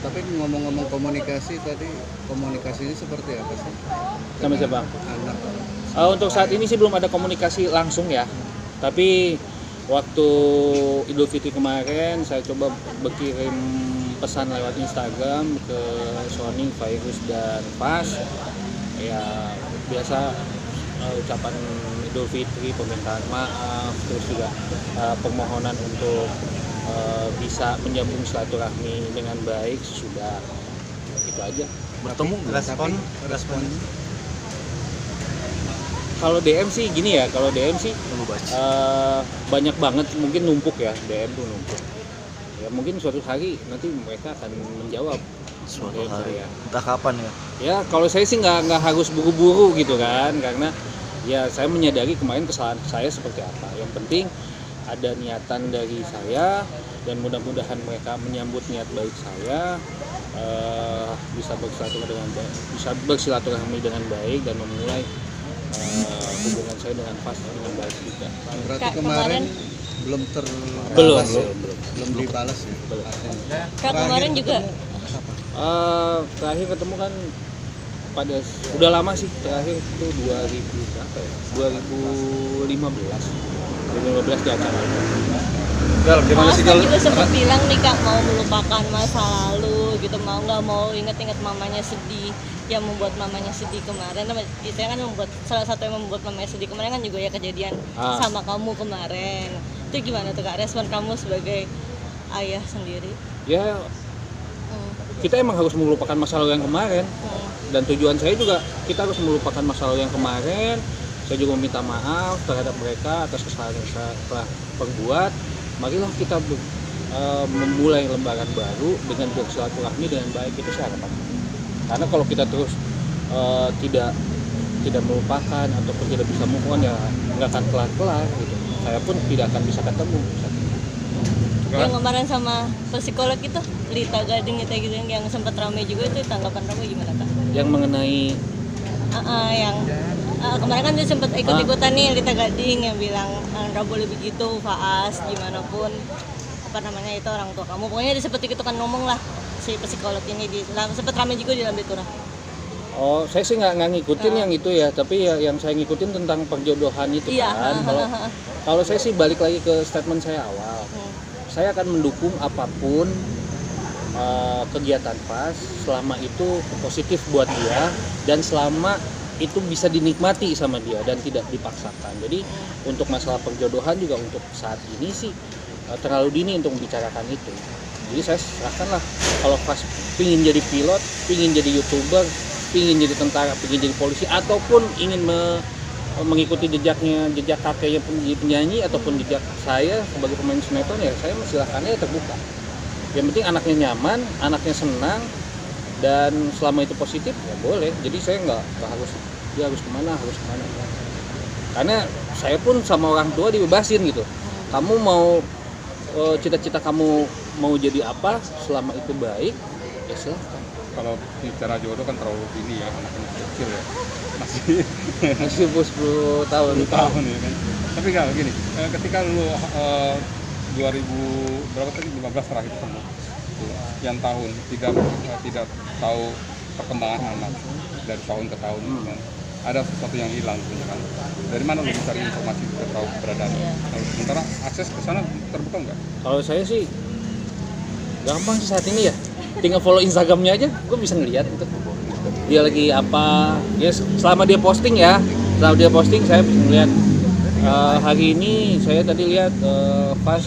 Tapi ngomong-ngomong komunikasi tadi, komunikasinya seperti apa sih? Sama siapa? Anak. Untuk saat ini sih belum ada komunikasi langsung ya. Tapi waktu Idul Fitri kemarin saya coba berkirim pesan lewat Instagram ke Sony, Virus dan Pas. Ya biasa ucapan Idul Fitri, permintaan maaf, terus juga permohonan untuk bisa menyambung silaturahmi dengan baik. Sudah itu aja. Bertemu respon Kalau DM sih gini ya, kalau DM sih baca. banyak banget, mungkin numpuk ya, DM tuh numpuk. Ya mungkin suatu hari nanti mereka akan menjawab Suatu DM hari. saya. Entah kapan ya. Ya kalau saya sih nggak harus buru-buru gitu kan, karena ya saya menyadari kemarin kesalahan saya seperti apa. Yang penting ada niatan dari saya dan mudah-mudahan mereka menyambut niat baik saya, bisa bersilaturahmi dengan baik dan memulai hubungan saya dengan Pas dengan baik juga. Berarti kemarin belum Belum. dibalas ya? Belum. Kak kemarin juga Terakhir ketemu kan udah lama sih, terakhir itu 2015 di acara itu. Gimana sih kalau juga sempat bilang nih Kak mau melupakan masa lalu gitu, nggak mau inget-inget mamanya sedih, yang membuat mamanya sedih kemarin. Saya kan salah satu yang membuat mamanya sedih kemarin kan juga ya kejadian sama kamu kemarin. Itu gimana tuh Kak respon kamu sebagai ayah sendiri? Ya kita emang harus melupakan masa lalu yang kemarin, dan tujuan saya juga kita harus melupakan masa lalu yang kemarin. Saya juga meminta maaf terhadap mereka atas kesalahan yang saya telah perbuat. Marilah kita memulai lembaran baru dengan bersilaturahmi dengan baik, itu saya harapan. Karena kalau kita terus tidak melupakan ataupun tidak bisa move on, ya nggak akan kelar-kelar gitu. Saya pun tidak akan bisa ketemu. Yang kemarin sama psikolog itu Lita Gading gitu yang sempat ramai juga, itu tanggapan kamu gimana Kak? Yang mengenai yang kemarin kan dia sempat ikut-ikutan nih Lita Gading yang bilang nggak boleh begitu Faas, gimana pun apa namanya itu orang tua kamu, pokoknya dia sempat ikutan ngomong lah si psikolog ini, sempat ramai juga di dalam Betura. Oh, saya sih nggak ngikutin yang itu ya, tapi ya yang saya ngikutin tentang perjodohan itu kan. Kalau saya sih balik lagi ke statement saya awal. Saya akan mendukung apapun kegiatan Pas selama itu positif buat dia dan selama itu bisa dinikmati sama dia dan tidak dipaksakan. Jadi untuk masalah perjodohan juga untuk saat ini sih terlalu dini untuk membicarakan itu. Jadi saya serahkanlah, kalau Pas pingin jadi pilot, pingin jadi YouTuber, pingin jadi tentara, pingin jadi polisi, ataupun ingin mengikuti jejak kakeknya penyanyi ataupun jejak saya sebagai pemain sinetron, ya saya silahkannya terbuka. Yang penting anaknya nyaman, anaknya senang, dan selama itu positif ya boleh. Jadi saya nggak harus dia harus kemana. Karena saya pun sama orang tua dibebasin gitu. Kamu mau cita-cita kamu mau jadi apa, selama itu baik ya silahkan. Kalau bicara jodoh kan terlalu dini ya, anaknya masih kecil ya, masih 10 tahun ya kan. Tapi kalau gini, ketika lu 2015 terakhir ketemu, sekian tahun tidak tahu perkembangan anak dari tahun ke tahun, kan? Ada sesuatu yang hilang kan? Dari mana lu mencari informasi bisa tahu keberadaan? Sementara akses ke sana terbuka nggak? Kalau saya sih gampang sih saat ini ya, tinggal follow Instagramnya aja, gue bisa ngeliat itu dia lagi apa ya. Selama dia posting saya bisa ngeliat. Hari ini saya tadi lihat Pas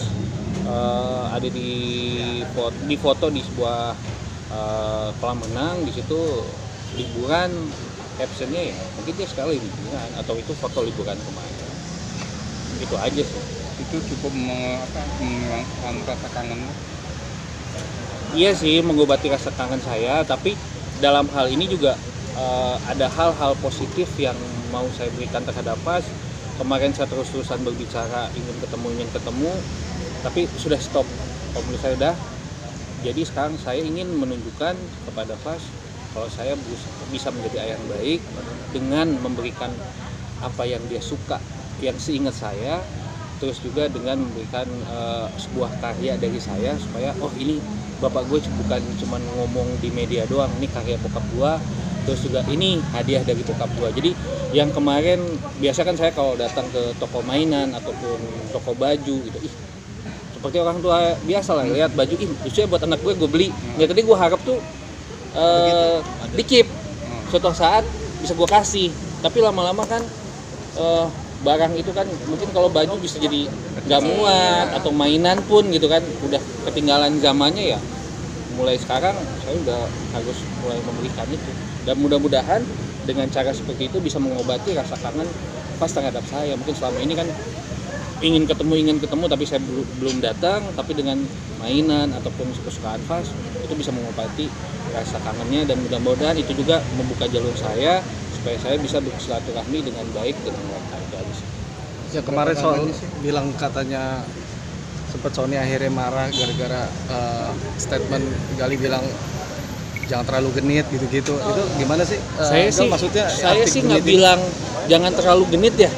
ada di foto di sebuah kolam renang, di situ liburan, captionnya ya mungkin dia sekali liburan atau itu foto liburan kemarin. Itu aja sih. Itu cukup menghilangkan rasa kangen. Iya sih, mengobati rasa kangen saya, tapi dalam hal ini juga ada hal-hal positif yang mau saya berikan terhadap Pas. Kemarin saya terus-terusan berbicara ingin ketemu, tapi sudah stop. Komunikasi saya udah. Jadi sekarang saya ingin menunjukkan kepada Pas kalau saya bisa menjadi ayah yang baik dengan memberikan apa yang dia suka, yang seingat saya, terus juga dengan memberikan sebuah karya dari saya supaya ini bapak gue bukan cuma ngomong di media doang, ini karya bokap gue, terus juga ini hadiah dari bokap gue. Jadi yang kemarin biasa kan saya kalau datang ke toko mainan ataupun toko baju gitu, seperti orang tua biasa lah lihat baju, itu buat anak gue beli. Nggak, tadi gue harap tuh dikip, suatu saat bisa gue kasih. Tapi lama-lama kan barang itu kan mungkin kalau baju bisa jadi nggak muat, atau mainan pun gitu kan udah ketinggalan zamannya ya. Mulai sekarang saya udah harus mulai memberikan itu, dan mudah-mudahan dengan cara seperti itu bisa mengobati rasa kangen Fas terhadap saya. Mungkin selama ini kan ingin ketemu tapi saya belum datang, tapi dengan mainan ataupun kesukaan Fas itu bisa mengobati rasa kangennya, dan mudah-mudahan itu juga membuka jalur saya supaya saya bisa bersilaturahmi dengan baik dengan mereka. Ya kemarin soal bilang katanya sempat Sony akhirnya marah gara-gara statement Gali bilang jangan terlalu genit gitu-gitu. Itu gimana sih? Saya sih nggak bilang jangan terlalu genit ya.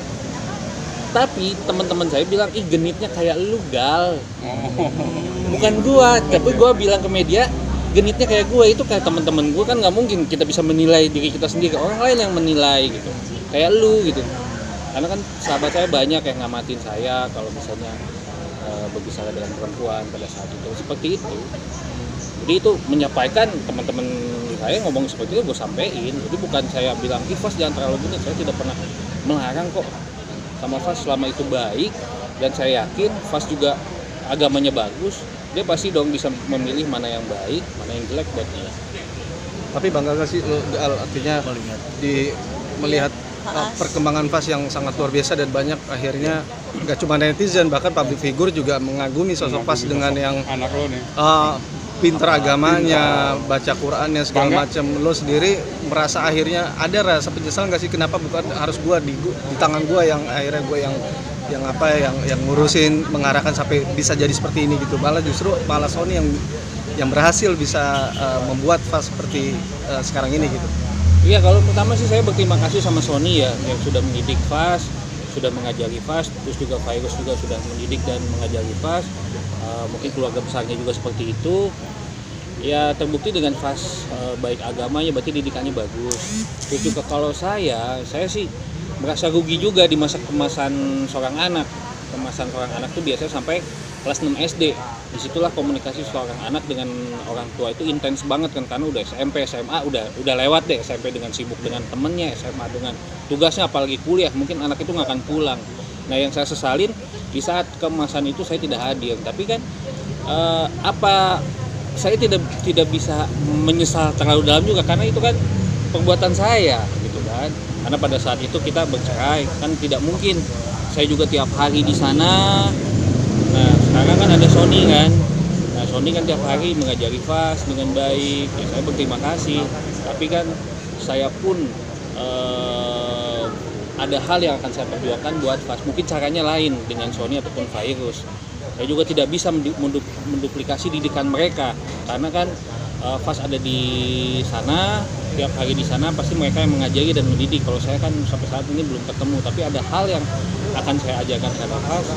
Tapi teman-teman saya bilang, ih genitnya kayak lu Gal. Bukan gua, tapi gua bilang ke media genitnya kayak gua. Itu kayak teman-teman gua, kan nggak mungkin kita bisa menilai diri kita sendiri, orang lain yang menilai gitu. Kayak lu gitu. Karena kan sahabat saya banyak yang ngamatin saya kalau misalnya berbicara dengan perempuan pada saat itu seperti itu. Jadi itu menyampaikan teman-teman saya ngomong seperti itu, gue sampein. Jadi bukan saya bilang Fas jangan terlalu genit, saya tidak pernah melarang kok sama Fas selama itu baik, dan saya yakin Fas juga agamanya bagus, dia pasti dong bisa memilih mana yang baik, mana yang jelek buat dia. Tapi bangga gak sih lo Gal, artinya melihat perkembangan Fas yang sangat luar biasa, dan banyak akhirnya nggak cuma netizen, bahkan public figure juga mengagumi sosok Fas dengan yang anak lo nih. Pinter agamanya, baca Qurannya segala macam. Lo sendiri merasa akhirnya ada rasa penyesalan nggak sih, kenapa bukan harus gua di tangan gua yang akhirnya gua yang ngurusin, mengarahkan sampai bisa jadi seperti ini gitu. Malah Sony yang berhasil bisa membuat Fas seperti sekarang ini gitu. Iya, kalau pertama sih saya berterima kasih sama Sony ya yang sudah mendidik Fas, sudah mengajari Fas, terus juga Virus juga sudah mendidik dan mengajari Fas. Mungkin keluarga besarnya juga seperti itu. Ya terbukti dengan Fas baik agamanya, berarti didikannya bagus. Terus juga kalau saya sih merasa rugi juga di masa kemasan seorang anak. Kemasan seorang anak tuh biasanya sampai kelas 6 SD. Disitulah komunikasi seorang anak dengan orang tua itu intens banget kan, karena udah SMP, SMA udah lewat deh. SMP dengan sibuk dengan temennya, SMA dengan tugasnya, apalagi kuliah, mungkin anak itu nggak akan pulang. Nah yang saya sesalin di saat kemasan itu saya tidak hadir, tapi kan saya tidak bisa menyesal terlalu dalam juga, karena itu kan perbuatan saya gitu kan. Karena pada saat itu kita bercerai, kan tidak mungkin saya juga tiap hari di sana. Nah sekarang kan ada Sony kan, Sony kan tiap hari mengajari Fas dengan baik, ya saya berterima kasih. Tapi kan saya pun ada hal yang akan saya perjuangkan buat Fas. Mungkin caranya lain dengan Sony ataupun Virus. Saya juga tidak bisa menduplikasi didikan mereka, karena kan Fas ada di sana, tiap hari di sana pasti mereka yang mengajari dan mendidik. Kalau saya kan sampai saat ini belum ketemu, tapi ada hal yang akan saya ajarkan kepada Fas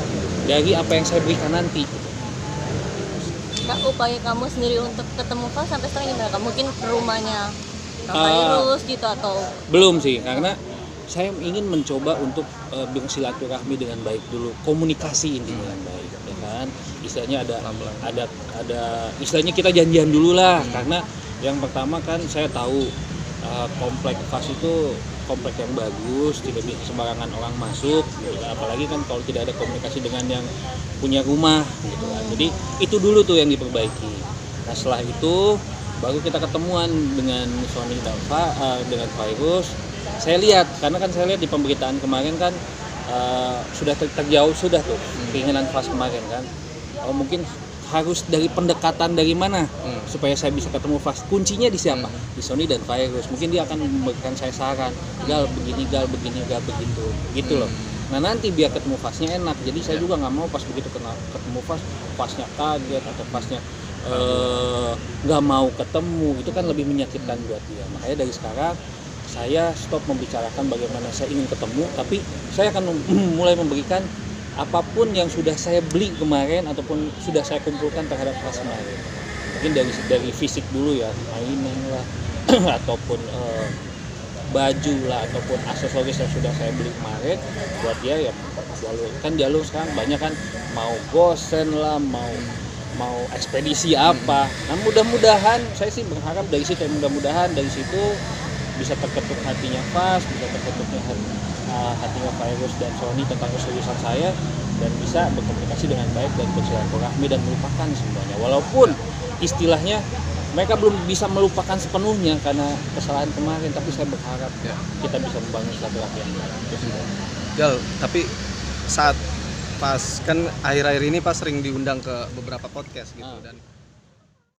dari apa yang saya berikan nanti. Nah, upaya kamu sendiri untuk ketemu Fas sampai sekarang gimana? Mungkin ke rumahnya Virus gitu atau? Belum sih, karena saya ingin mencoba untuk bersilaturahmi dengan baik dulu, komunikasi ini dengan baik, ya kan? Istilahnya ada istilahnya kita janjian dulu lah, karena yang pertama kan saya tahu komplek Fas itu komplek yang bagus, tidak bisa sembarangan orang masuk, gitu. Apalagi kan kalau tidak ada komunikasi dengan yang punya rumah, gitu kan. Jadi itu dulu tuh yang diperbaiki. Nah setelah itu baru kita ketemuan dengan Sony dan dengan Virus. Saya lihat, karena kan saya lihat di pemberitaan kemarin kan sudah terjauh sudah tuh keinginan Fas kemarin kan. Mungkin harus dari pendekatan dari mana supaya saya bisa ketemu Fas. Kuncinya di siapa? Di Sony dan Virus. Mungkin dia akan memberikan saya saran, Gal begini, Gal begini, Gal begitu, gitu loh. Nah nanti biar ketemu Fasnya enak. Jadi saya juga nggak mau pas begitu ketemu Fas, Fasnya kaget atau Fasnya nggak mau ketemu. Itu kan lebih menyakitkan buat dia. Makanya dari sekarang saya stop membicarakan bagaimana saya ingin ketemu, tapi saya akan mulai memberikan apapun yang sudah saya beli kemarin ataupun sudah saya kumpulkan terhadap Fas kemarin. mungkin dari fisik dulu ya, mainan lah ataupun baju lah ataupun aksesoris yang sudah saya beli kemarin buat dia ya. Jalur sekarang banyak kan, mau gosen lah, mau ekspedisi apa. Nah mudah-mudahan saya sih berharap dari situ, mudah-mudahan dari situ bisa terketuk hatinya Fas, bisa terketuknya hatinya Virus dan Sony tentang keseriusan saya, dan bisa berkomunikasi dengan baik dan bersilaturahmi dan melupakan semuanya. Walaupun istilahnya mereka belum bisa melupakan sepenuhnya karena kesalahan kemarin, tapi saya berharap kita bisa membangun silaturahmi yang baik. Gal, tapi saat pas kan akhir-akhir ini pas sering diundang ke beberapa podcast gitu dan